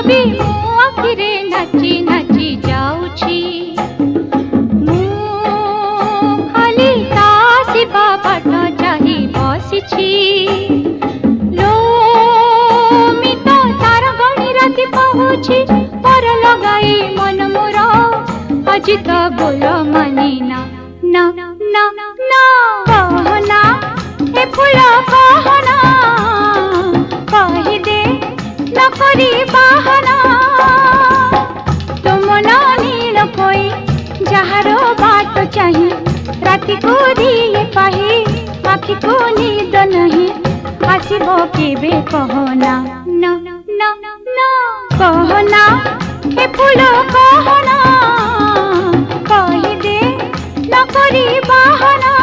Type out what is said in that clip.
भी मो आखिरे नाची नाची जाऊची मु खाली ता शिवा बाट चाही बसिछि लो मी तो तार गणी राति पहुछि पर लगाई मन मोर आज तो बोल मानी ना ना ना ना कहना ए फूल कहना कही दे न करी बहाना तुम नील कोई जहारो बाट चाही राति को दिए पाही आखि को नींद नहीं आसीबो केबे कहना ना ना ना कहना ए फूल कहना कही दे न करी बहाना।